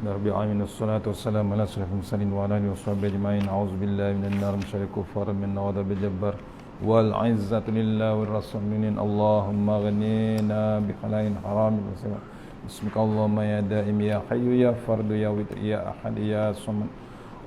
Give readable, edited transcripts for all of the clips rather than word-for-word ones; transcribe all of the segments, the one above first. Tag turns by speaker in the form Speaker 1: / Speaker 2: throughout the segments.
Speaker 1: Rabbil alamin wassalatu wassalamu ala asyrafil mursalin wa ala alihi washabbihi ajma'in. A'udzubillahi minan nar min syarril kuffar min wadhabil jabbar wal 'izzatu lillahi war rasulin. Allahumma ghnina bi halain haramin wa bismika Allahumma ya daim ya hayyu ya fardu ya witr ya ahad ya samad.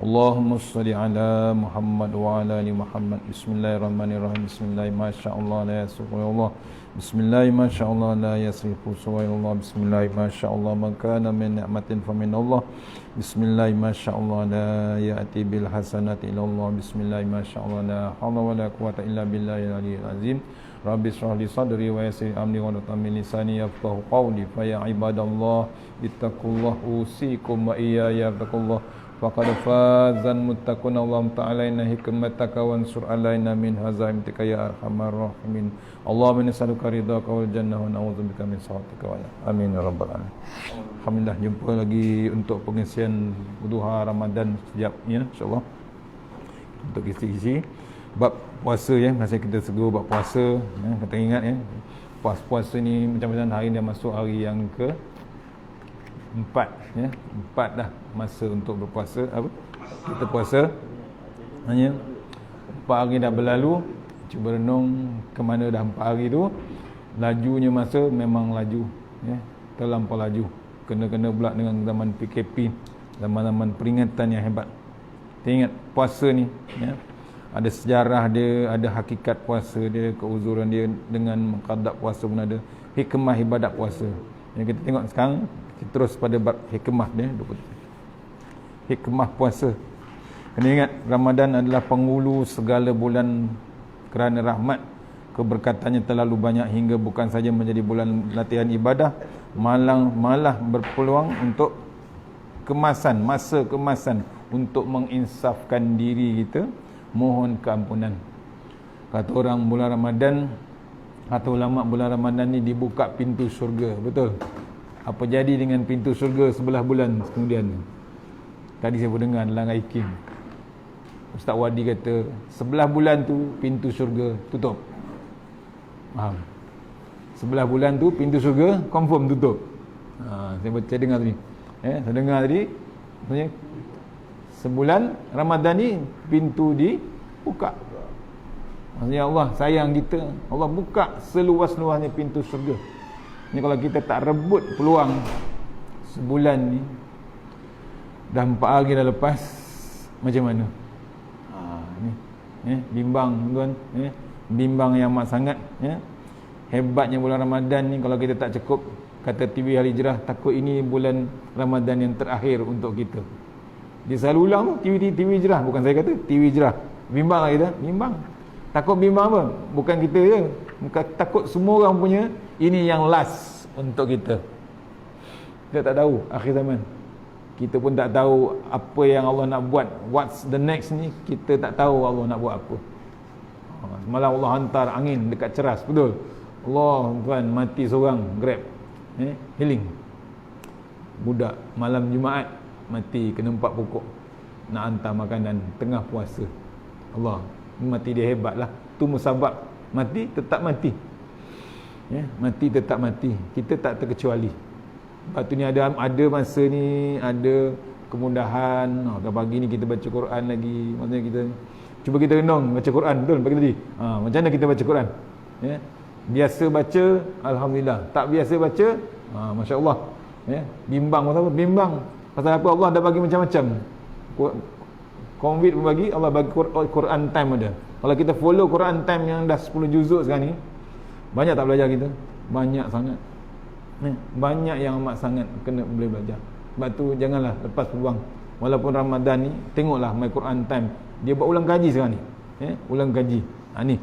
Speaker 1: Allahumma shalli ala Muhammad wa ala ali Muhammad. Bismillahirrahmanirrahim. Bismillah masyaallah la yasufu Allah. Bismillah masyaallah la yasrifu Allah. Bismillah masyaallah man kana min ni'matin fa min Allah. Bismillah masyaallah la ya'ti bil hasanati illa Allah. Bismillah masyaallah la hawla wa la quwwata illa billahil aliyyil azim. Rabbi shrah li sadri wa yassir amri wa hlul 'uqdatam min lisani yafqahu qawli. Fa ya ibadallah ittaqullaha usikum wa iyaya taqullah. Faqad fazan muttaqun. Allahumma ta'alaina hikmataka wansur alaina min hazaimika ya arhamar rahimin. Allahumma nas'aluka ridhaka wal jannah wa na'udzubika min sakhatika wa amin ya rabbal alamin. Alhamdulillah, jumpa lagi untuk pengisian duha Ramadan sekejap ya, insya-Allah. Untuk isi-isi bab puasa ya, masa kita segur bab puasa ya, kita ingat ya. Puasa ni macam-macam hari dah masuk hari yang ke 4 ya. 4 dah masa untuk berpuasa. Apa? Kita puasa hanya 4 hari dah berlalu. Cuba renung ke mana dah 4 hari tu. Lajunya masa memang laju ya, terlampau laju. Kena-kena pula dengan zaman PKP, zaman-zaman peringatan yang hebat. Kita ingat puasa ni ya, ada sejarah dia, ada hakikat puasa dia, keuzuran dia, dengan qada puasa pun ada, hikmah ibadat puasa. Yang kita tengok sekarang, kita terus pada bab hikmah dia. Hikmah puasa. Kena ingat Ramadan adalah penghulu segala bulan kerana rahmat. Keberkatannya terlalu banyak hingga bukan saja menjadi bulan latihan ibadah, malah berpeluang untuk kemasan, masa kemasan untuk menginsafkan diri kita, mohon keampunan. Kata orang bulan Ramadan, kata ulama, bulan Ramadan ni dibuka pintu syurga. Betul? Apa jadi dengan pintu syurga sebelah bulan kemudian? Tadi saya pun dengar dalam Aikim, Ustaz Wadi kata sebelah bulan tu pintu syurga tutup. Faham? Sebelah bulan tu pintu syurga confirm tutup. Saya dengar tadi. Saya dengar tadi, maksudnya sebulan Ramadan ni pintu dibuka. Maksudnya Allah sayang kita, Allah buka seluas-luasnya pintu syurga. Ni kalau kita tak rebut peluang sebulan ni, dah 4 hari dah lepas, macam mana? Bimbang tuan, bimbang yang amat sangat ya. Hebatnya bulan Ramadan ni, kalau kita tak cukup, kata TV Al Hijrah, takut ini bulan Ramadan yang terakhir untuk kita. Dia selalu ulang tu, TV Hijrah, bukan saya kata, TV Hijrah. Bimbang lah kita, bimbang. Takut bimbang apa? Bukan kita je, bukan, takut semua orang punya ini yang last untuk kita. Kita tak tahu akhir zaman. Kita pun tak tahu apa yang Allah nak buat. What's the next ni, kita tak tahu Allah nak buat apa. Malah Allah hantar angin dekat ceras, betul? Allah tuan, mati seorang Grab, healing. Budak malam Jumaat mati kena 4 pokok, nak hantar makanan tengah puasa. Allah, mati dia hebat lah. Tu musabab mati tetap mati ya, mati tetap mati. Kita tak terkecuali. Lepas tu ni ada masa ni ada kemudahan. Pagi ni kita baca Quran lagi. Maksudnya kita cuba kita renung baca Quran, betul pagi tadi. Macam mana kita baca Quran ya? Biasa baca, alhamdulillah. Tak biasa baca, masya-Allah ya. Bimbang pasal apa? Bimbang pasal apa? Allah dah bagi macam-macam. Covid pun bagi, Allah bagi Quran time ada. Kalau kita follow Quran time yang dah 10 juzuk sekarang ni, banyak tak belajar kita? Banyak sangat. Banyak yang amat sangat kena boleh belajar. Sebab tu janganlah lepas peluang. Walaupun Ramadan ni, tengoklah My Quran Time. Dia buat ulang kaji sekarang ni. Ulang kaji. Ni.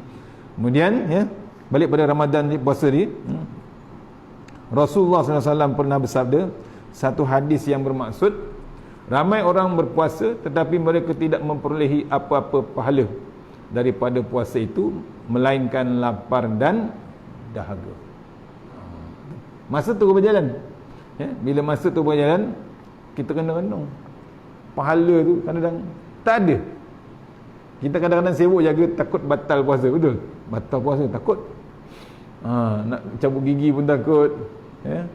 Speaker 1: Kemudian balik pada Ramadan ni, puasa ni. Rasulullah SAW pernah bersabda, satu hadis yang bermaksud, ramai orang berpuasa tetapi mereka tidak memperolehi apa-apa pahala daripada puasa itu, melainkan lapar dan dahaga. Masa tu berjalan ya, bila masa tu berjalan, kita kena renung. Pahala tu kadang-kadang tak ada. Kita kadang-kadang sibuk jaga, takut batal puasa, betul? Batal puasa, takut. Nak cabut gigi pun takut ya.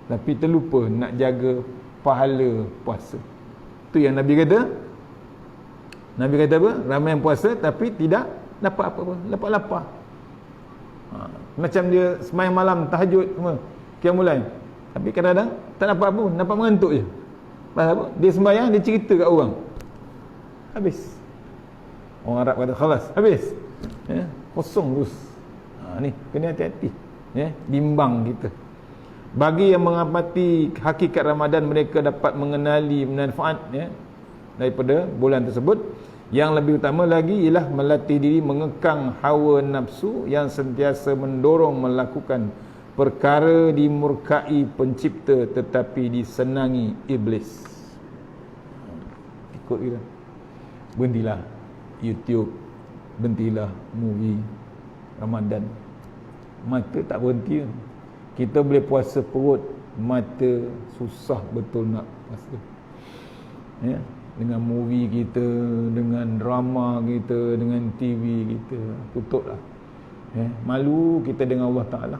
Speaker 1: Tapi terlupa nak jaga pahala puasa. Tu yang Nabi kata. Nabi kata apa? Ramai yang puasa tapi tidak dapat apa-apa, lapar-lapar. Macam dia sembahyang malam, tahajud semua, qiyamul lail, tapi kadang-kadang tak dapat apa pun, dapat mengantuk je. Pasal apa? Dia sembahyang, dia cerita kat orang, habis. Orang Arab kata khalas, habis. Kosong terus. Ni kena hati-hati, bimbang kita. Bagi yang mengamati hakikat Ramadan, mereka dapat mengenali manfaat daripada bulan tersebut. Yang lebih utama lagi ialah melatih diri mengekang hawa nafsu yang sentiasa mendorong melakukan perkara dimurkai pencipta tetapi disenangi iblis. Ikut kita. Berhentilah YouTube, berhentilah movie Ramadan. Mata tak berhenti. Kita boleh puasa perut, mata susah betul nak puasa. Dengan movie kita, dengan drama kita, dengan TV kita, tutuplah. Malu kita dengan Allah Ta'ala.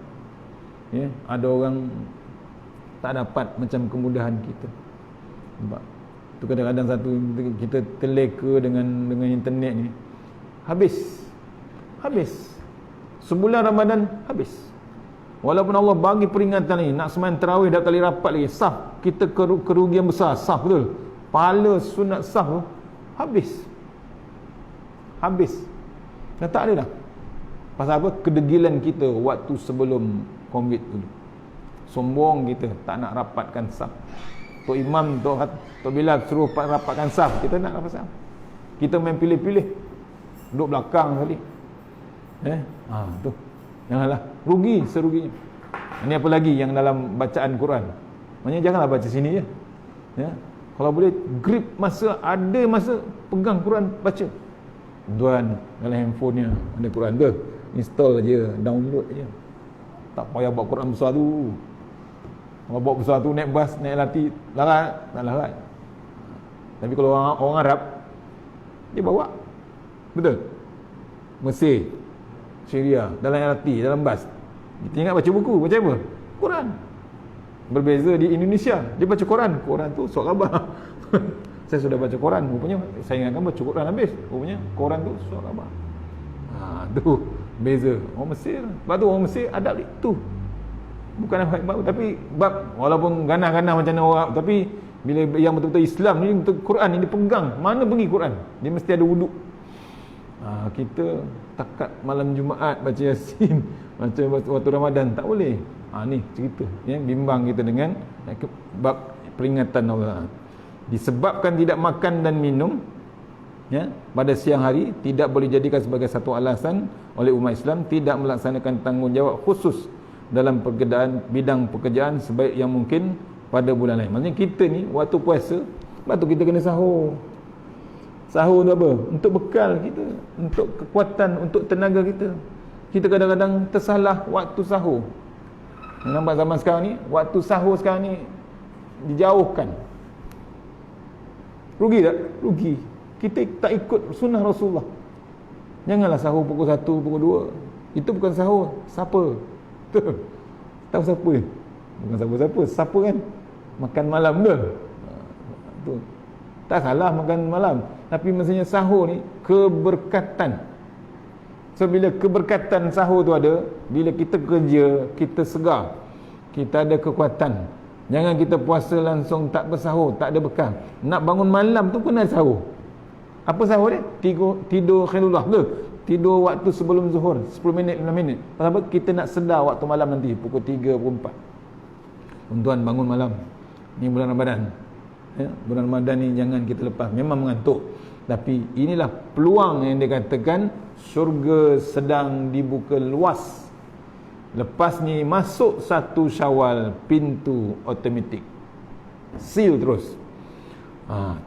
Speaker 1: Ada orang tak dapat macam kemudahan kita. Sebab tu kadang-kadang satu kita terleka dengan internet ni, habis sebulan Ramadan habis. Walaupun Allah bagi peringatan ni, nak sembahyang tarawih dah kali rapat lagi, saf, kita kerugian besar, saf betul. Pahala sunat sah tu habis dah tak ada dah. Pasal apa? Kedegilan kita waktu sebelum COVID tu, sombong kita, tak nak rapatkan saf. Tok Imam, Tok Bilal suruh rapatkan saf, kita nak rapat saf, kita main pilih-pilih, duduk belakang sekali. Tu janganlah, rugi seruginya. Ini apa lagi yang dalam bacaan Quran, maknanya janganlah baca sini je. Kalau boleh grip masa, ada masa pegang Quran baca. Tuan dalam handphonenya ada Quran tu, install je, download je. Tak payah bawa Quran besar tu. Kalau bawa besar tu naik bas, naik LRT, larat, tak larat. Tapi kalau orang Arab, dia bawa. Betul? Mesir, Syria, dalam LRT, dalam bas. Kita ingat baca buku, baca apa? Quran. Berbeza di Indonesia, dia baca Quran. Quran tu surat khabar. Saya sudah baca Quran, rupanya saya ingatkan baca Quran habis, rupanya Quran tu surat khabar. Tu beza. Orang Mesir, sebab tu orang Mesir adab itu. Bukan baik, tapi bab walaupun ganah-ganah macam mana orang, tapi bila yang betul-betul Islam ni, betul Quran ni dia pegang, mana pergi Quran, dia mesti ada wuduk. Kita takat malam Jumaat baca Yasin, baca waktu Ramadan tak boleh. Ni cerita, bimbang kita dengan bab peringatan Allah. Disebabkan tidak makan dan minum pada siang hari tidak boleh jadikan sebagai satu alasan oleh umat Islam tidak melaksanakan tanggungjawab khusus dalam bidang pekerjaan sebaik yang mungkin pada bulan lain. Maksudnya kita ni waktu puasa, sebab tu kita kena sahur. Sahur tu apa? Untuk bekal kita, untuk kekuatan, untuk tenaga kita. Kita kadang-kadang tersalah waktu sahur. Nampak zaman sekarang ni, waktu sahur sekarang ni dijauhkan. Rugi tak? Rugi. Kita tak ikut sunnah Rasulullah. Janganlah sahur pukul 1, pukul 2. Itu bukan sahur. Siapa? Tahu siapa? Bukan siapa-siapa. Siapa kan? Makan malam tu. Tak salah makan malam. Tapi maksudnya sahur ni keberkatan. So bila keberkatan sahur tu ada, bila kita kerja, kita segar, kita ada kekuatan. Jangan kita puasa langsung tak bersahur, tak ada bekal. Nak bangun malam tu pun ada sahur. Apa sahur dia? Tidur khilullah tu. Tidur waktu sebelum zuhur, 10 minit, 5 minit. Pasal apa? Kita nak sedar waktu malam nanti, pukul 3, pukul 4. Tuan bangun malam. Ni bulan Ramadan. Bulan Ramadan ni jangan kita lepas. Memang mengantuk. Tapi inilah peluang yang dikatakan syurga sedang dibuka luas. Lepas ni masuk 1 Syawal, pintu automatik, seal terus.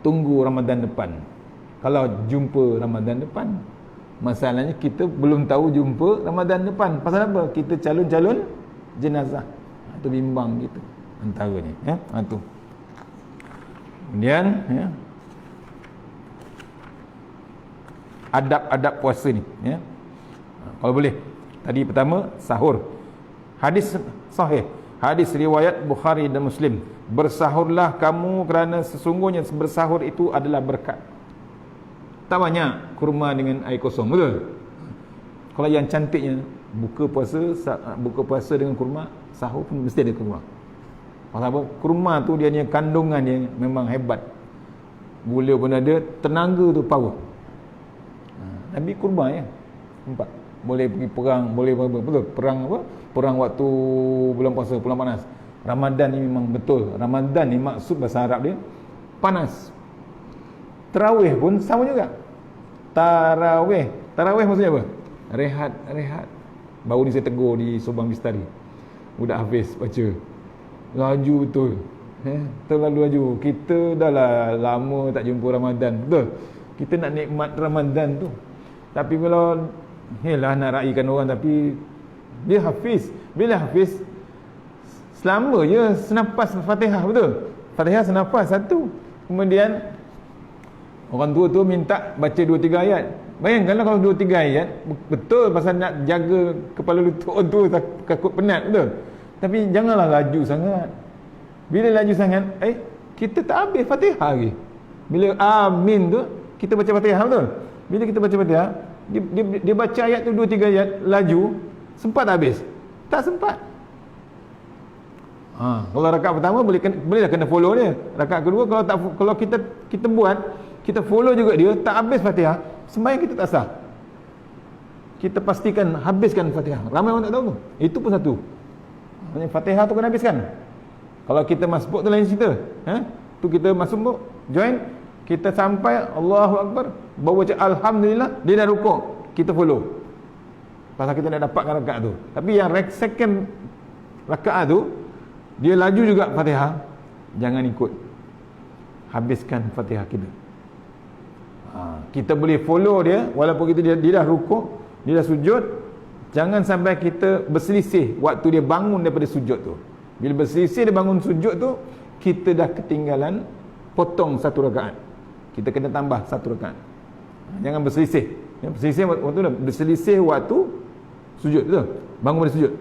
Speaker 1: Tunggu Ramadan depan. Kalau jumpa Ramadan depan, masalahnya kita belum tahu jumpa Ramadan depan. Pasal apa? Kita calon-calon jenazah. Itu bimbang kita antaranya. Tu. Kemudian adab-adab puasa ni, kalau boleh. Tadi pertama sahur. Hadis sahih. Hadis riwayat Bukhari dan Muslim. Bersahurlah kamu kerana sesungguhnya bersahur itu adalah berkat. Tak banyak kurma dengan air kosong, betul? Kalau yang cantiknya buka puasa dengan kurma, sahur pun mesti ada kurma. Pasal apa? Kurma tu dia punya kandungan dia memang hebat. Gula pun ada, tenaga tu power. Nabi kurma ya. Nampak? Boleh pergi perang, boleh apa, betul? Perang apa? Perang waktu bulan puasa, bulan panas. Ramadan ni memang betul. Ramadan ni maksud bahasa Arab dia panas. Tarawih pun sama juga. Tarawih maksudnya apa? Rehat. Baru ni saya tegur di Subang Bistari. Budak Hafiz baca. Laju betul. Terlalu laju. Kita dah lah lama tak jumpa Ramadan. Betul? Kita nak nikmat Ramadan tu. Tapi kalau yelah nak raikan orang, tapi dia hafiz. Bila hafiz, selama je senapas Fatihah, betul? Fatihah senapas satu. Kemudian orang tua tu minta baca 2-3 ayat. Bayangkanlah kalau 2-3 ayat, betul pasal nak jaga kepala lutut orang tua takut penat, betul? Tapi janganlah laju sangat. Bila laju sangat, kita tak habis Fatihah lagi. Bila amin tu, kita baca Fatihah, betul? Bila kita baca Fatihah, dia baca ayat tu 2-3 ayat laju, sempat tak habis? Tak sempat. Kalau rakaat pertama bolehlah kena follow dia. Rakaat kedua kalau kita buat, kita follow juga dia, tak habis Fatihah, sembahyang kita tak sah. Kita pastikan habiskan Fatihah. Ramai orang tak tahu tu. Itu pun satu. Maksudnya Fatihah tu kena habiskan. Kalau kita masbuk tu lain cerita. Tu kita masbuk, join, kita sampai Allahu Akbar, baru baca Alhamdulillah, dia dah rukuk, kita follow. Pasal kita nak dapatkan rakaat tu. Tapi yang second rakaat tu, dia laju juga Fatihah, jangan ikut. Habiskan Fatihah kita. Kita boleh follow dia, walaupun dia dah rukuk, dia dah sujud. Jangan sampai kita berselisih waktu dia bangun daripada sujud tu. Bila berselisih dia bangun sujud tu, kita dah ketinggalan, potong satu rakaat. Kita kena tambah satu rakaat. Jangan berselisih. Berselisih waktu sujud tu. Bangun dari sujud.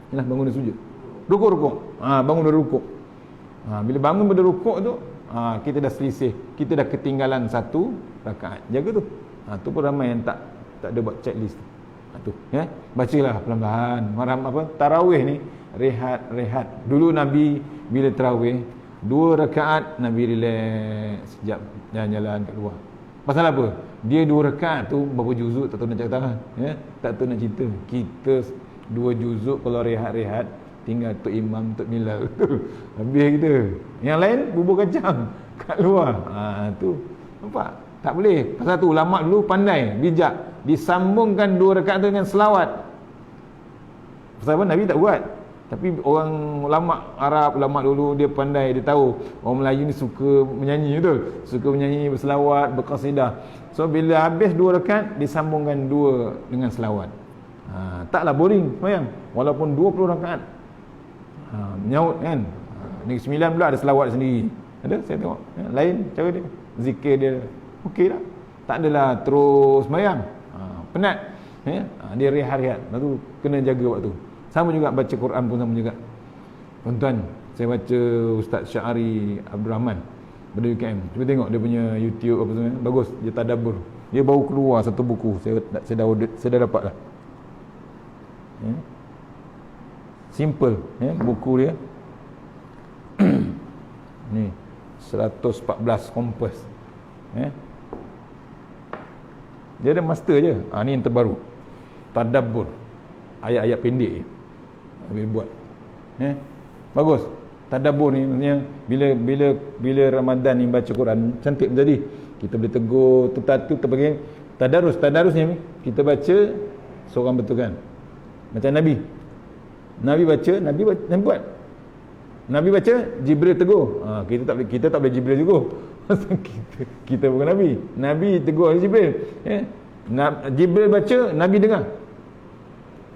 Speaker 1: Yalah, bangun dari sujud. Rukuk. Bangun dari rukuk. Bila bangun dari rukuk tu, kita dah selisih. Kita dah ketinggalan satu rakaat. Jaga tu. Tu pun ramai yang tak ada buat checklist tu. Bacalah pelan-pelan. Tarawih ni rehat. Dulu Nabi bila tarawih 2 rakaat Nabi relax sekejap, jalan-jalan kat luar. Pasal apa? Dia 2 rakaat tu berapa juzuk tak tahu nak cakap tangan, tak tahu nak cerita. Kita 2 juzuk kalau rehat-rehat, tinggal Tok Imam, Tok Bilal. Habis kita. Yang lain bubur kacang kat luar. Tu nampak? Tak boleh. Pasal tu ulama dulu pandai, bijak, disambungkan 2 rakaat tu dengan selawat. Pasal apa? Nabi tak buat. Tapi orang ulama Arab, ulama dulu dia pandai, dia tahu orang Melayu ni suka menyanyi, betul? Suka menyanyi, berselawat, berqasidah. So bila habis 2 rakaat, disambungkan 2 dengan selawat. Taklah boring sembahyang walaupun 20 rakaat. Menyaut kan. Negeri Sembilan pula ada selawat sendiri. Ada saya tengok. Lain cara dia. Zikir dia. Okey tak? Tak adalah terus sembahyang. Penat. Dia rehat-rehat. Lepas tu kena jaga waktu. Sama juga baca Quran pun sama juga. Tuan-tuan, saya baca Ustaz Syahari Abdul Rahman pada UKM. Cuba tengok dia punya YouTube apa semua. Bagus, dia tadabbur. Dia baru keluar satu buku. Saya dah dapat lah. Simple buku dia. Ni 114 kompas. Dia ada master je. Ni yang terbaru. Tadabbur. Ayat-ayat pendek je. Boleh buat. Bagus. Tadabbur ni maksudnya bila Ramadan ni baca Quran cantik menjadi. Kita boleh tegur tu terbagi tadarus ni kita baca seorang betulkan. Macam Nabi baca, Nabi buat. Nabi baca, Jibril tegur. Kita tak boleh Jibril tegur. kita bukan Nabi. Nabi tegur Jibril. Jibril baca, Nabi dengar.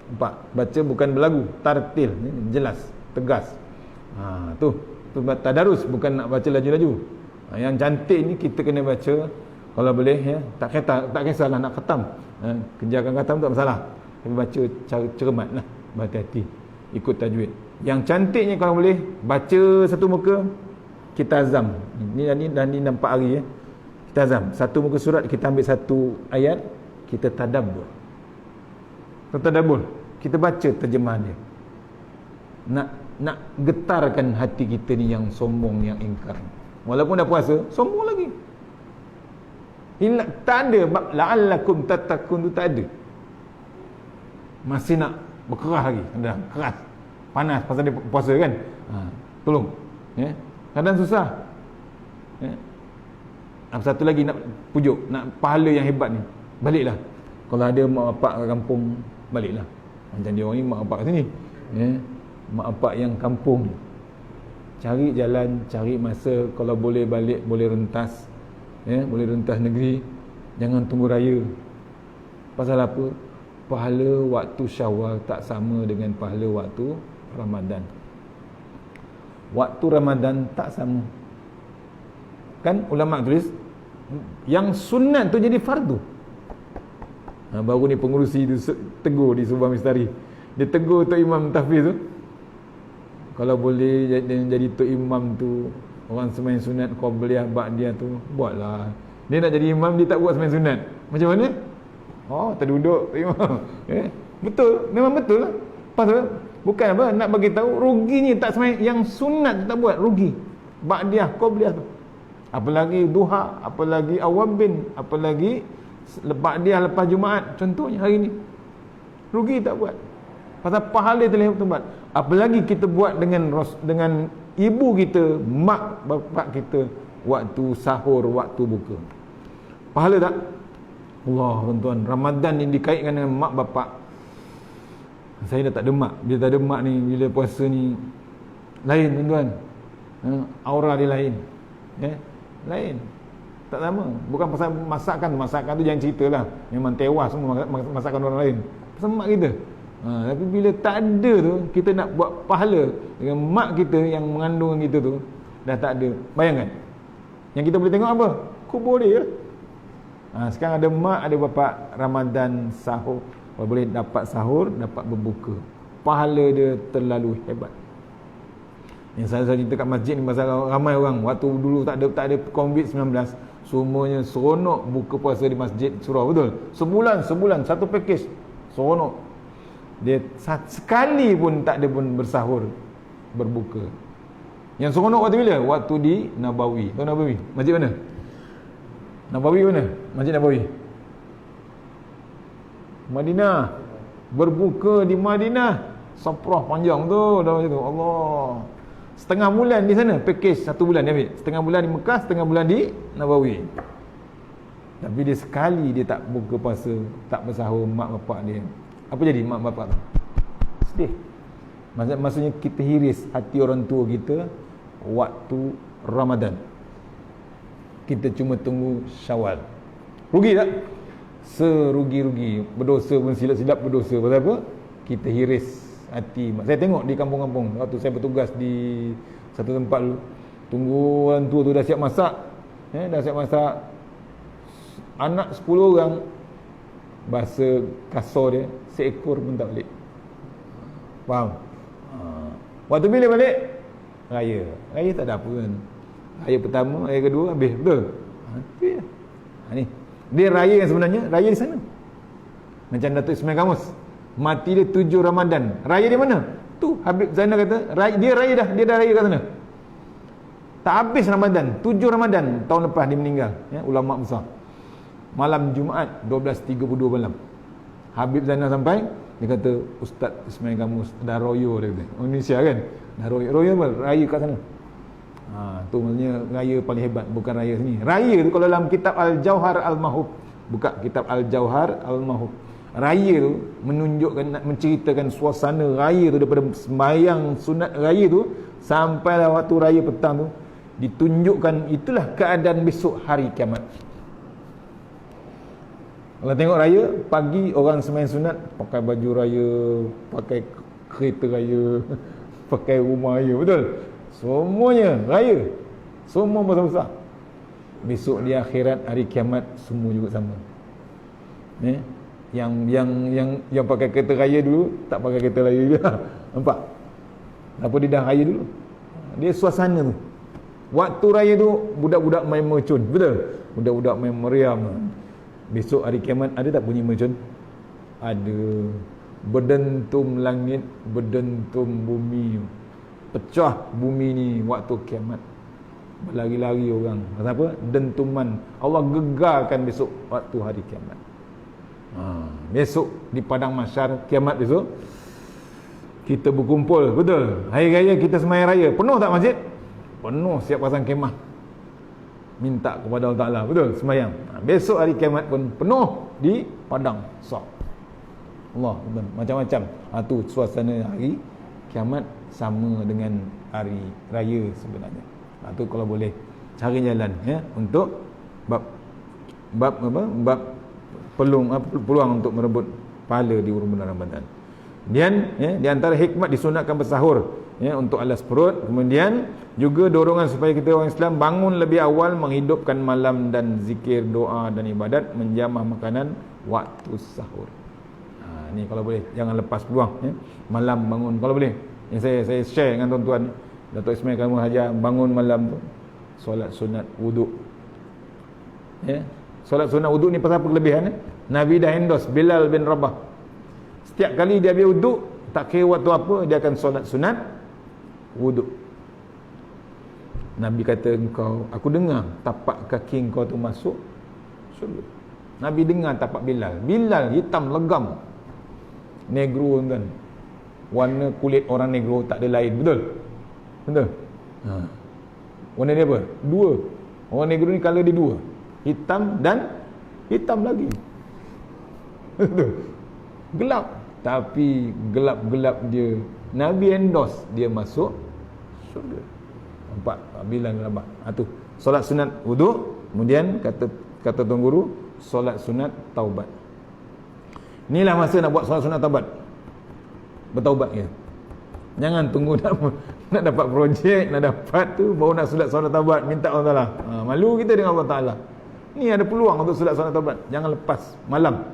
Speaker 1: Nampak? Baca bukan berlagu, tartil, jelas, tegas. Tu tadarus, bukan nak baca laju-laju. Yang cantik ni kita kena baca kalau boleh tak kisahlah nak khatam. Kerjakan khatam tak masalah. Tapi baca cermatlah, berhati-hati. ikut tajwid. Yang cantiknya kalau boleh baca satu muka, kita azam. Ni nampak hari ya. Kita azam. Satu muka surat kita ambil satu ayat, kita tadabbur. Tadabbur. Kita baca terjemahan dia. Nak getarkan hati kita ni yang sombong, yang ingkar. Walaupun dah puasa, sombong lagi. Tak ada la'allakum tattaqun tu tak ada. Masih nak berkeras lagi. Dah keras. Panas pasal dia puasa kan. Tolong. Ya. Kadang susah. Ya. Satu lagi nak pujuk, nak pahala yang hebat ni. Baliklah. Kalau ada mak bapak kat kampung, baliklah. Macam dia orang ni mak bapak kat sini. Ya. Mak bapak yang kampung. Cari jalan, cari masa, kalau boleh balik, boleh rentas. Ya, boleh rentas negeri. Jangan tunggu raya. Pasal apa? Pahala waktu Syawal tak sama dengan pahala waktu Ramadan. Waktu Ramadan tak sama. Kan ulama tulis yang sunat tu jadi fardu. Baru ni pengurusi tu tegur di Subang Mistari. Dia tegur Tok Imam Tahfiz tu, kalau boleh jadi Tok Imam tu, orang semain sunat qabliyah ba'diyah tu, buatlah. Dia nak jadi imam, dia tak buat semain sunat. Macam mana? Oh, terduduk Tok Imam. Betul, memang betul lah. Pasal bukan apa, nak bagi tahu ruginya tak semain yang sunat tak buat, rugi. Ba'diyah, qabliyah tu. Apalagi duha, apalagi awabin, apalagi ba'diyah lepas Jumaat, contohnya hari ni. Rugi tak buat. Pasal pahala terlihat tempat. Apalagi kita buat dengan ibu kita, mak bapak kita, waktu sahur, waktu buka. Pahala tak? Allah, tuan-tuan, Ramadan ni dikaitkan dengan mak bapak. Saya dah tak ada mak. Bila tak ada mak ni, bila puasa ni, lain tuan-tuan. Aura dia lain. Lain. Tak sama. Bukan pasal masakan tu jangan ceritalah. Memang tewas semua masakan orang lain. Pasal mak kita. Tapi bila tak ada tu, kita nak buat pahala dengan mak kita yang mengandung kita tu, dah tak ada. Bayangkan. Yang kita boleh tengok apa? Kubur dia. Sekarang ada mak, ada bapak, Ramadan sahur. Kalau boleh dapat sahur, dapat berbuka. Pahala dia terlalu hebat. Yang saya cerita kat masjid ni pasal ramai orang waktu dulu tak ada COVID-19, semuanya seronok buka puasa di masjid surau, betul? Sebulan satu pakej. Seronok. Dia sekali pun tak ada pun bersahur, berbuka. Yang seronok waktu bila? Waktu di Nabawi. Tahu Nabawi? Masjid mana? Nabawi mana? Masjid Nabawi. Madinah. Berbuka di Madinah. Saprah panjang tu, dah macam tu. Allah. Setengah bulan di sana, pakej 1 bulan dia ambil. Setengah bulan di Mekah, setengah bulan di Nabawi. Tapi dia sekali dia tak buka puasa, tak bersahur mak bapak dia. Apa jadi mak bapak tu? Sedih. Maksudnya kita hiris hati orang tua kita waktu Ramadan. Kita cuma tunggu Syawal. Rugi tak? Serugi-rugi. Berdosa pun silap-silap berdosa. Pasal apa? Kita hiris hati. Saya tengok di kampung-kampung waktu saya bertugas di satu tempat dulu, tunggu orang tua tu dah siap masak, dah siap masak, anak 10 orang, bahasa kasar dia, seekor pun tak balik. Faham? Waktu bila balik? Raya tak ada apa kan. Raya pertama, raya kedua habis, betul? Ni dia raya yang sebenarnya raya di sana. Macam Datuk Ismail Kamus, mati dia 7 Ramadan. Raya di mana? Tu Habib Zainal kata, dia raya dah, dia dah raya kat sana. Tak habis Ramadan, 7 Ramadan tahun lepas dia meninggal, ulama besar. Malam Jumaat 12.32 malam. Habib Zainal sampai, dia kata, Ustaz Ismail Kamus dah royo, dia kata. Indonesia kan? Dah royo. Royo apa? Raya kat sana. Tu maksudnya raya paling hebat, bukan raya sini. Raya tu kalau dalam kitab Al-Jauhar Al-Mahub, buka kitab Al-Jauhar Al-Mahub, raya tu menunjukkan, menceritakan suasana raya tu, daripada sembahyang sunat raya tu sampai waktu raya petang tu, ditunjukkan itulah keadaan besok hari kiamat. Kalau tengok raya, pagi orang sembahyang sunat pakai baju raya, pakai kereta raya, pakai rumah raya, betul? Semuanya raya. Semua besar-besar. Besok di akhirat hari kiamat semua juga sama. Yang pakai kereta raya dulu tak pakai kereta raya juga. Nampak? Apa dia dah raya dulu? Dia suasana tu. Waktu raya tu budak-budak main mercun, betul? Budak-budak main meriam. Besok hari kiamat ada tak bunyi mercun? Ada. Berdentum langit, berdentum bumi. Pecah bumi ni waktu kiamat. Berlari-lari orang. Kenapa? Dentuman. Allah gegarkan besok waktu hari kiamat. Besok di padang mahsyar kiamat besok kita berkumpul, betul? Hari raya kita sembahyang raya. Penuh tak masjid? Penuh, siap pasang kemah. Minta kepada Allah Ta'ala, betul? Sembahyang. Besok hari kiamat pun penuh di padang mahsyar. Allah, macam-macam. Tu suasana hari kiamat sama dengan hari raya sebenarnya. Tu kalau boleh cari jalan ya untuk bab peluang untuk merebut pahala di bulan Ramadan. Kemudian ya, di antara hikmat disunatkan bersahur ya untuk alas perut. Kemudian juga dorongan supaya kita orang Islam bangun lebih awal, menghidupkan malam dan zikir, doa dan ibadat, menjamah makanan waktu sahur. Ni kalau boleh jangan lepas peluang ya. Malam bangun kalau boleh. Yang saya share dengan tuan-tuan, Datuk Ismail kamu Hajar bangun malam tu solat sunat wuduk. Ya. Solat sunat wuduk ni pasal apa kelebihan? Nabi dah endorse Bilal bin Rabah. Setiap kali dia habis wuduk, tak kira waktu apa, dia akan solat sunat wuduk. Nabi kata, aku dengar tapak kaki engkau tu masuk syurga. Nabi dengar tapak Bilal. Bilal hitam legam, negro kan. Warna kulit orang negro tak ada lain, betul? Betul? Warna dia apa? Dua. Orang negro ni color dia dua. Hitam dan hitam lagi. Gelap, tapi gelap-gelap dia Nabi endorse dia masuk syurga. Nampak Bilal Rabah. Tu solat sunat wuduk. Kemudian kata tuan guru, solat sunat taubat. Inilah masa nak buat solat sunat taubat. Bertaubat ya. Jangan tunggu nak dapat projek, nak dapat tu baru nak solat taubat, minta Allah Taala. Malu kita dengan Allah Taala. Ni ada peluang untuk solat sunat taubat. Jangan lepas malam.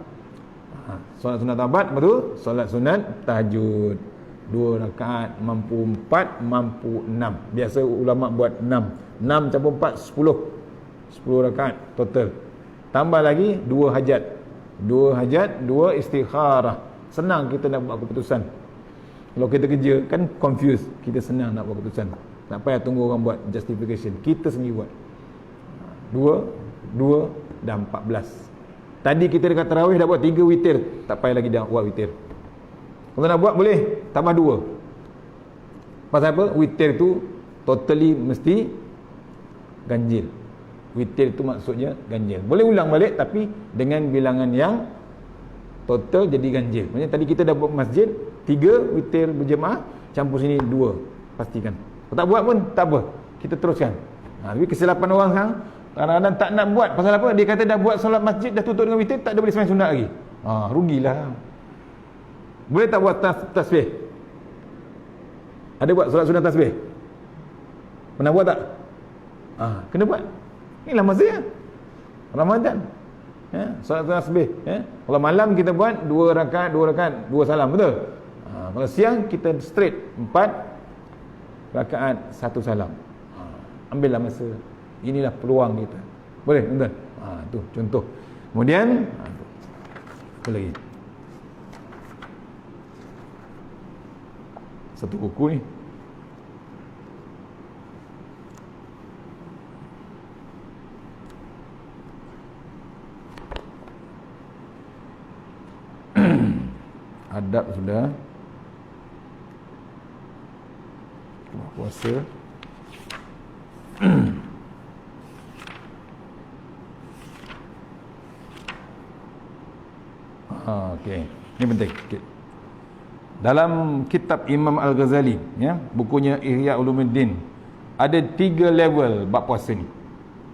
Speaker 1: Solat sunat taubat, baru solat sunat tahajud. 2 rakaat, mampu 4, mampu 6. Biasa ulama buat 6. 6 campur 4, 10. 10 rakaat total. Tambah lagi 2 hajat. 2 hajat, 2 istikharah. Senang kita nak buat keputusan. Kalau kita kerja kan confused, kita senang nak buat keputusan. Tak payah tunggu orang buat justification. Kita sendiri buat. 2 dan 14. Tadi kita dekat tarawih dah buat 3 witir, tak payah lagi dah buat witir. Kalau nak buat boleh tambah 2. Pasal apa? Witir tu totally mesti ganjil. Witir tu maksudnya ganjil. Boleh ulang balik tapi dengan bilangan yang total jadi ganjil. Maksudnya tadi kita dah buat masjid 3 witir berjemaah, campur sini 2. Pastikan. Kalau tak buat pun tak apa, kita teruskan. Tapi kesilapan orang sekarang kadang-kadang tak nak buat. Pasal apa? Dia kata dah buat solat masjid, dah tutup dengan witir, tak ada boleh sembahyang sunat lagi. Rugilah. Boleh tak buat tasbih? Ada buat solat sunat tasbih? Pernah buat tak? Kena buat. Inilah masanya Ramadan. Ya, solat sunat tasbih. Ya. Kalau malam kita buat 2 rakaat, 2 salam, betul? Kalau siang kita straight 4 rakaat, 1 salam. Ambillah masa. Inilah peluang kita. Boleh, tuan-tuan? Tu contoh. Kemudian apa lagi? Satu buku ni. Adab sudah. Puasa. Okey. Ini penting. Okay. Dalam kitab Imam Al-Ghazali, ya, bukunya Ihya Ulumuddin, ada 3 level bab puasa ni.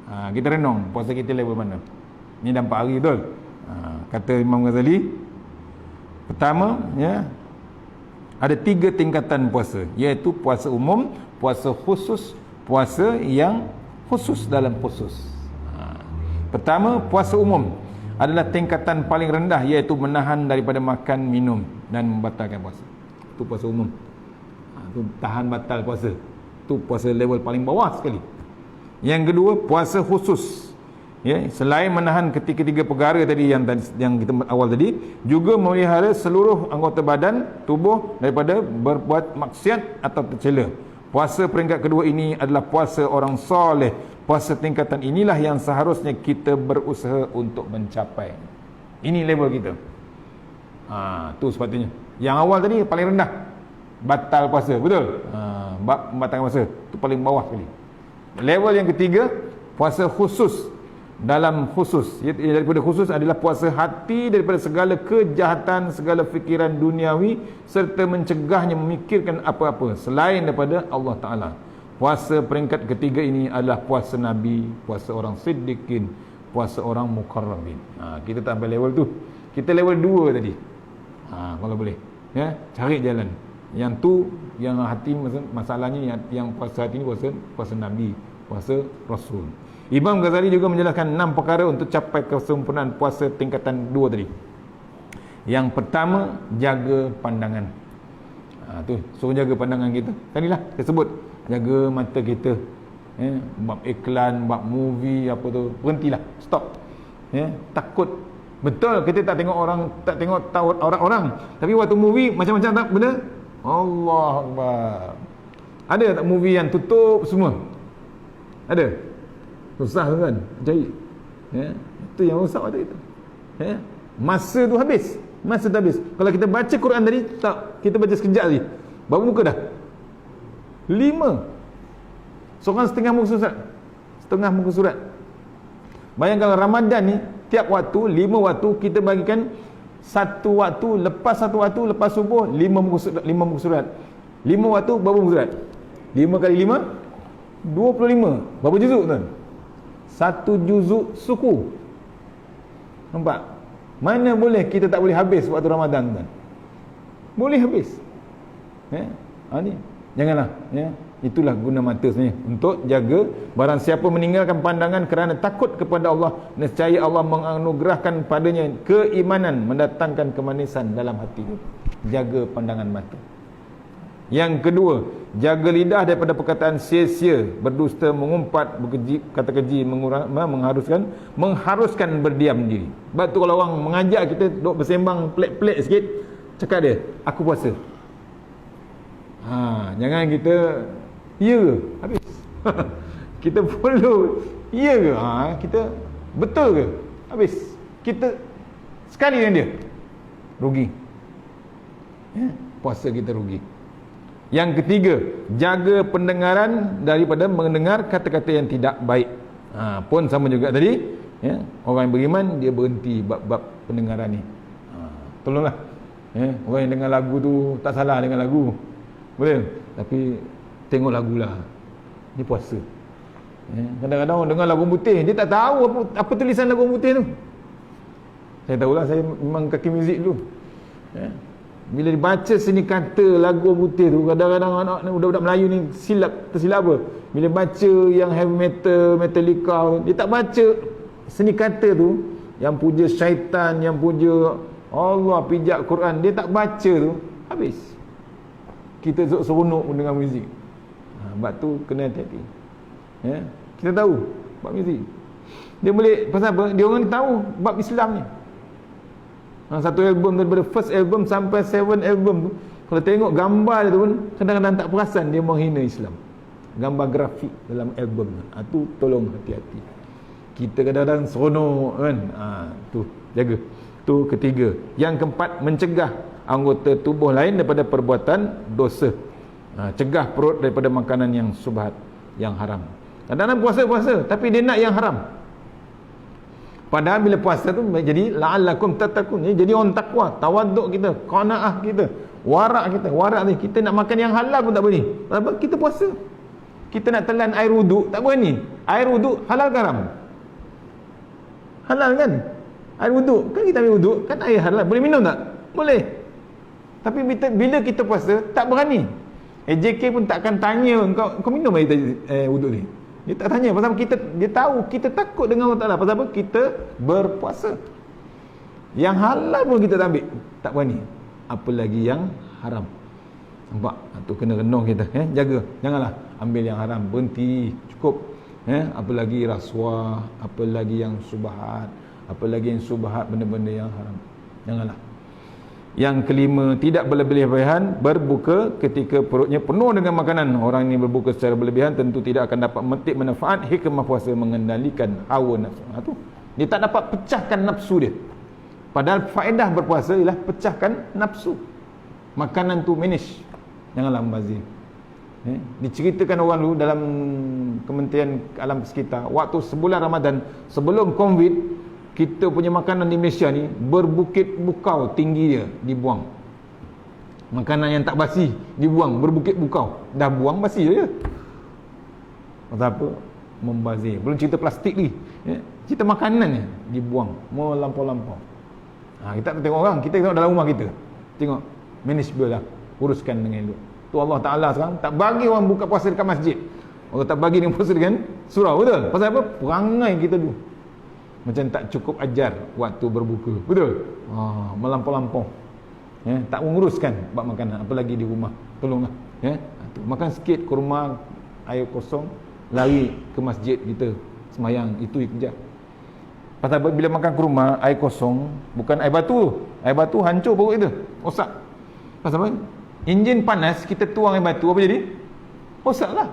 Speaker 1: Kita renung puasa kita level mana. Ni dah 4 hari betul. Kata Imam Ghazali, pertama, ya, ada 3 tingkatan puasa, iaitu puasa umum, puasa khusus, puasa yang khusus dalam khusus. Pertama, puasa umum adalah tingkatan paling rendah, iaitu menahan daripada makan, minum dan membatalkan puasa. Itu puasa umum. Tu tahan batal puasa. Tu puasa level paling bawah sekali. Yang kedua, puasa khusus. Ya, selain menahan ketiga-tiga perkara tadi yang kita awal tadi, juga memelihara seluruh anggota badan tubuh daripada berbuat maksiat atau tercela. Puasa peringkat kedua ini adalah puasa orang soleh. Puasa tingkatan inilah yang seharusnya kita berusaha untuk mencapai. Ini level kita. Tu sepatutnya. Yang awal tadi paling rendah, batal puasa, betul? Bab membatalkan puasa tu paling bawah sekali. Level yang ketiga, puasa khusus. Dalam khusus, daripada khusus adalah puasa hati daripada segala kejahatan, segala fikiran duniawi, serta mencegahnya memikirkan apa-apa selain daripada Allah Ta'ala. Puasa peringkat ketiga ini adalah puasa Nabi, puasa orang siddiqin, puasa orang mukarrabin. Kita tak sampai level tu. Kita level 2 tadi. Kalau boleh, ya, cari jalan. Yang tu, yang hati masalahnya, yang puasa hati ni puasa Nabi, puasa Rasul. Imam Ghazali juga menjelaskan 6 perkara untuk capai kesempurnaan puasa tingkatan 2 tadi. Yang pertama, jaga pandangan. Tu suruh jaga pandangan kita. Tadilah saya sebut, jaga mata kita. Bab iklan, bab movie apa tu, berhentilah, stop. Takut. Betul kita tak tengok orang, tapi waktu movie macam-macam tak benda. Allah Akbar. Ada tak movie yang tutup semua? Ada. Susah kan cari. Itu yang rosak waktu itu. Masa tu habis. Kalau kita baca Quran tadi, tak, kita baca sekejap tadi, berapa muka dah? 5. Seorang setengah muka surat. Bayangkan Ramadan ni, tiap waktu 5 waktu kita bagikan satu waktu, lepas subuh 5 muka surat. 5 waktu berapa muka surat? 5 kali 5 25. Berapa juzuk tuan? 1 juzuk suku. Nampak? Mana boleh kita tak boleh habis waktu Ramadan tuan? Boleh habis. Ni janganlah, itulah guna mata sebenarnya, untuk jaga. Barang siapa meninggalkan pandangan kerana takut kepada Allah, nescaya Allah menganugerahkan padanya keimanan, mendatangkan kemanisan dalam hati. Jaga pandangan mata. Yang kedua, jaga lidah daripada perkataan sia-sia, berdusta, mengumpat, kata keji, mengharuskan berdiam diri. Sebab tu kalau orang mengajak kita duk bersembang pelik-pelik sikit, cakap dia, aku puasa. Jangan kita ya ke? Habis. Kita follow ya ke? Kita betul ke? Habis. Kita sekali dengan dia, rugi. Puasa kita rugi. Yang ketiga, jaga pendengaran daripada mendengar kata-kata yang tidak baik. Pun sama juga tadi, orang yang beriman dia berhenti bab pendengaran ni. Tolonglah. Orang yang dengar lagu tu tak salah dengar lagu, boleh, tapi tengok lagulah. Ni puasa. Kadang-kadang orang dengar lagu putih, dia tak tahu apa tulisan lagu putih tu. Saya tahulah, saya memang kaki muzik dulu. Bila dibaca seni kata lagu putih tu, kadang-kadang anak budak-budak Melayu ni tersilap apa? Bila baca yang heavy metal, Metallica, dia tak baca seni kata tu, yang puja syaitan, yang puja Allah, pijak Quran, dia tak baca tu, habis. Kita seronok dengan muzik. Sebab tu kena hati-hati. Kita tahu bab muzik. Dia boleh, pasal apa? Dia orang ni tahu bab Islam ni. Satu album daripada first album sampai 7 album tu, kalau tengok gambar dia tu pun kadang-kadang tak perasan dia menghina Islam. Gambar grafik dalam album tu, tolong hati-hati. Kita kadang-kadang seronok kan. Tu jaga. Tu ketiga. Yang keempat, mencegah anggota tubuh lain daripada perbuatan dosa. Cegah perut daripada makanan yang subhat, yang haram. Kadang-kadang puasa tapi dia nak yang haram. Padahal bila puasa tu jadi la'allakum tattaqun, jadi orang takwa, tawaduk kita, qanaah kita, warak ni, kita nak makan yang halal pun tak boleh. Sebab kita puasa. Kita nak telan air wuduk tak berani. Air wuduk halal ke haram? Halal kan? Air wuduk, kan kita ambil wuduk, kan air halal, boleh minum tak? Boleh. Tapi bila kita puasa tak berani. JK pun takkan tanya kau minum air wuduk ni. Dia tak tanya, pasal dia tahu kita takut dengan Allah Ta'ala. Pasal apa? Kita berpuasa. Yang halal pun kita tak ambil, tak berani, apa lagi yang haram. Nampak? Tu kena renung kita, jaga. Janganlah ambil yang haram, berhenti, cukup. Apa lagi rasuah, apa lagi yang subhat, apa lagi yang subhat, benda-benda yang haram. Janganlah. Yang kelima, tidak berlebihan berbuka ketika perutnya penuh dengan makanan. Orang ini berbuka secara berlebihan tentu tidak akan dapat memetik manfaat hikmah puasa mengendalikan hawa nafsu. Tu dia tak dapat pecahkan nafsu dia. Padahal faedah berpuasa ialah pecahkan nafsu. Makanan tu manage. Janganlah membazir. Diceritakan orang dulu dalam Kementerian Alam Sekitar, waktu sebulan Ramadan sebelum COVID, kita punya makanan di Malaysia ni berbukit bukau tinggi dia dibuang. Makanan yang tak basi dibuang berbukit bukau. Dah buang basi je. Pasal apa? Membazir. Belum cerita plastik ni. Cerita makanan ni dibuang melampau-lampau. Kita tak tengok orang, kita tengok dalam rumah kita. Tengok manage lah, uruskan dengan elok. Tu Allah Ta'ala sekarang tak bagi orang buka puasa dekat masjid. Allah tak bagi dia puasa dengan surau, betul? Pasal apa? Perangai kita dulu. Macam tak cukup ajar waktu berbuka, betul? Melampau-lampau. Tak menguruskan bab makanan, apalagi di rumah. Tolonglah. Makan sikit kurma, air kosong, lari ke masjid kita semayang, itu kerja. Pasal bila makan kurma, air kosong, bukan air batu. Air batu hancur perut kita, rosak. Pasal apa? Enjin panas, kita tuang air batu, apa jadi? Rosaklah.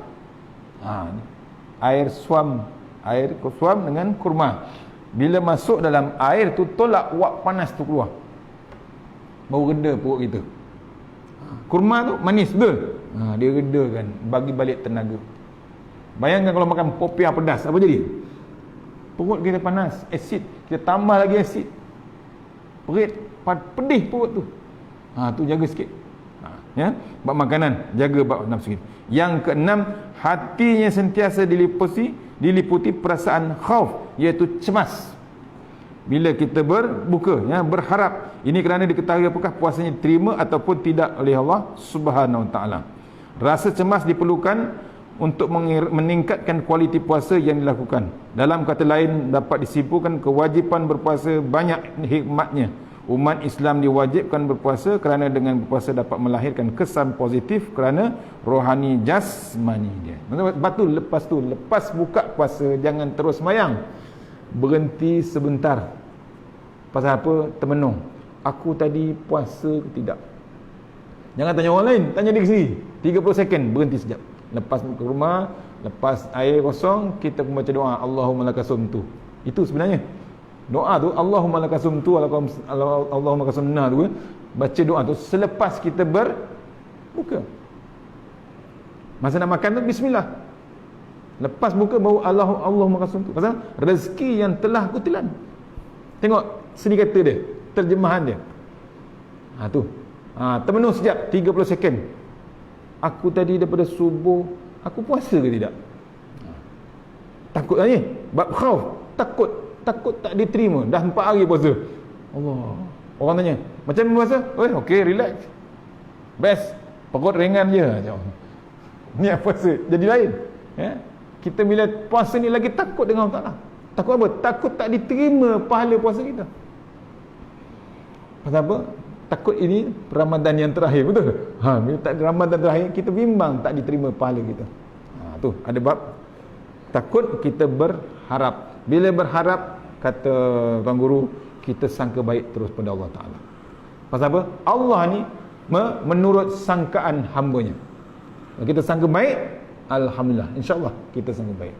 Speaker 1: Air suam dengan kurma. Bila masuk dalam air tu, tolak wap panas tu keluar, baru reda perut kita. Kurma tu manis, betul? Dia redakan, bagi balik tenaga. Bayangkan kalau makan popiah pedas, apa jadi? Perut kita panas, asid, kita tambah lagi asid, perit, pedih perut tu. Tu jaga sikit. Bab makanan, jaga bab nafsu kita. Yang keenam, hatinya sentiasa diliputi perasaan khauf, iaitu cemas bila kita berbuka, berharap. Ini kerana diketahui apakah puasanya diterima ataupun tidak oleh Allah Subhanahu Wa Taala. Rasa cemas diperlukan untuk meningkatkan kualiti puasa yang dilakukan. Dalam kata lain, dapat disimpulkan kewajipan berpuasa banyak hikmatnya. Umat Islam diwajibkan berpuasa kerana dengan berpuasa dapat melahirkan kesan positif kerana rohani jasmani dia. Lepas buka puasa, jangan terus sembahyang. Berhenti sebentar. Pasal apa? Termenung. Aku tadi puasa ke tidak? Jangan tanya orang lain, tanya diri sendiri. 30 second, berhenti sekejap. Lepas ke rumah, lepas air kosong, kita pun baca doa, Allahumma lakasumtu. Itu sebenarnya doa tu, Allahumma lakasumtu, Allahumma lakasumna tu, baca doa tu selepas kita berbuka. Masa nak makan tu bismillah. Lepas buka baru Allahumma lakasumtu. Pasal rezeki yang telah aku telan. Tengok seni kata dia, terjemahan dia. Termenung sekejap, 30 second. Aku tadi daripada subuh, aku puasa ke tidak? Takut lah ni, bab khauf, takut tak diterima. Dah 4 hari puasa. Allah. Orang tanya, macam mana puasa? Okey, relax. Best. Perut ringan je. Ni puasa jadi lain. Kita bila puasa ni lagi takut dengan Allah Ta'ala. Takut apa? Takut tak diterima pahala puasa kita. Pasal apa? Takut ini Ramadan yang terakhir, betul? Bila tak Ramadan terakhir, kita bimbang tak diterima pahala kita. Tu ada bab takut, kita berharap. Bila berharap, kata tuan guru, kita sangka baik terus pada Allah Ta'ala. Pasal apa? Allah ni menurut sangkaan hambanya. Kalau kita sangka baik, alhamdulillah, insyaAllah kita sangka baik.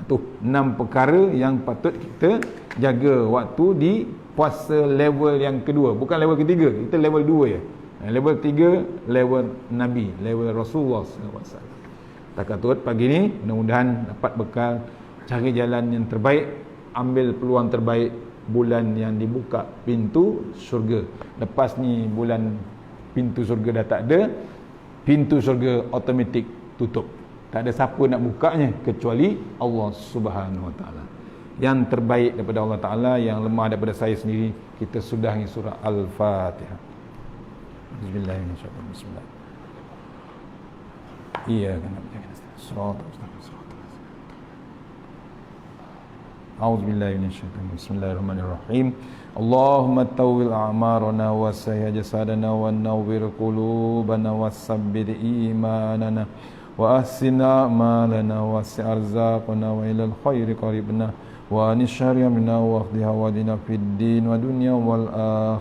Speaker 1: Tu 6 perkara yang patut kita jaga waktu di puasa level yang kedua. Bukan level ketiga, kita level 2 je. Level 3, level Nabi, level Rasulullah SAW. Takatut pagi ni mudah-mudahan dapat bekal cari jalan yang terbaik, ambil peluang terbaik bulan yang dibuka pintu syurga. Lepas ni bulan pintu syurga dah tak ada, pintu syurga automatik tutup. Tak ada siapa nak bukanya kecuali Allah Subhanahu Wa Taala. Yang terbaik daripada Allah Ta'ala, yang lemah daripada saya sendiri, kita sudahi surah Al-Fatihah. Bismillahirrahmanirrahim. Bismillah. Iya kan, surah A'udzubillahi minasyaitonir rajim. Bismillahirrahmanirrahim. Allahumma tawwil a'marana wa sayya jasadana wa nawwir qulubana wa sabbit imanana wa ahsin a'malana wa wasi' arzaqana wa ilal khairi qaribna wa anisyari minna wa akhdi hawadina fid din wa dunya wal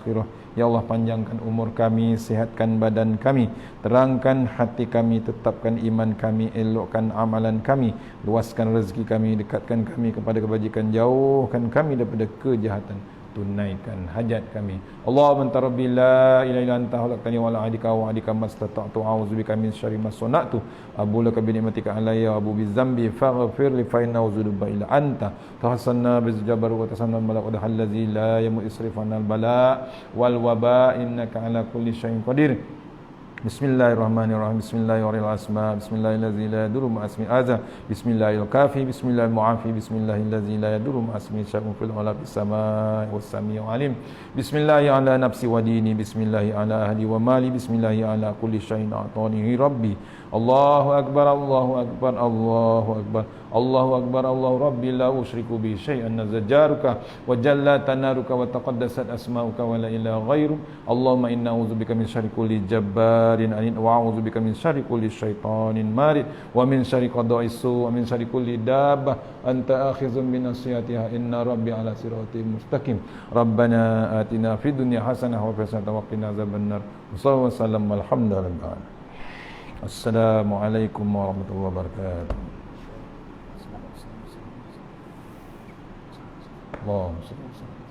Speaker 1: akhirah. Ya Allah, panjangkan umur kami, sihatkan badan kami, terangkan hati kami, tetapkan iman kami, elokkan amalan kami, luaskan rezeki kami, dekatkan kami kepada kebajikan, jauhkan kami daripada kejahatan, tunaikan hajat kami. Allahumma anta rabbi la ilaha illa anta khalaqtani wa la adika wa adika mastata'tu a'udzubika min syarri ma sana'tu abu laka bi ni'matika alayya wa abu bi dzambi faghfir li fa innahu dzunuba illa anta tahassanna bi jabar wa tasanna malak allazi la yamu isrifana al bala wal waba innaka ala kulli syai'in qadir. Bismillahirrahmanirrahim. Bismillahirrahmanirrahim. Bismillahirrahmanirrahim. La yadurru ma asmi azza. Bismillahil kafi. Bismillahil mu'afi. Bismillahirrahmanirrahim. La yadurru ma asmi syai'un fil ardi was samaa'i was samii'ul 'alim. Bismillahi ala nafsi wa dini. Bismillahi ala ahli wa mali. Bismillahi ala kulli syai'in a'tanihi rabbi. Allahu akbar, Allahu akbar, Allahu akbar. Allahu akbar, Allahu rabbi la usyriku bi syai'an nazjaruka wa jalla tanaruka wa taqaddasat asma'uka wa la ilaha ghairu. Allahumma inna a'udzubika min syarri kulli jabbarin anin wa a'udzubika min syarri kulli syaitanin marid wa min syarri qada'is su wa min syarri kulli dabbah anta akhizun bi nasiyatiha inna rabbi ala siratin mustaqim. Rabbana atina fid dunya hasanah wa fil akhirati wa qina azabannar. Wassallallahu wasallam walhamdulillah. Assalamualaikum warahmatullahi wabarakatuh. Allahumma salli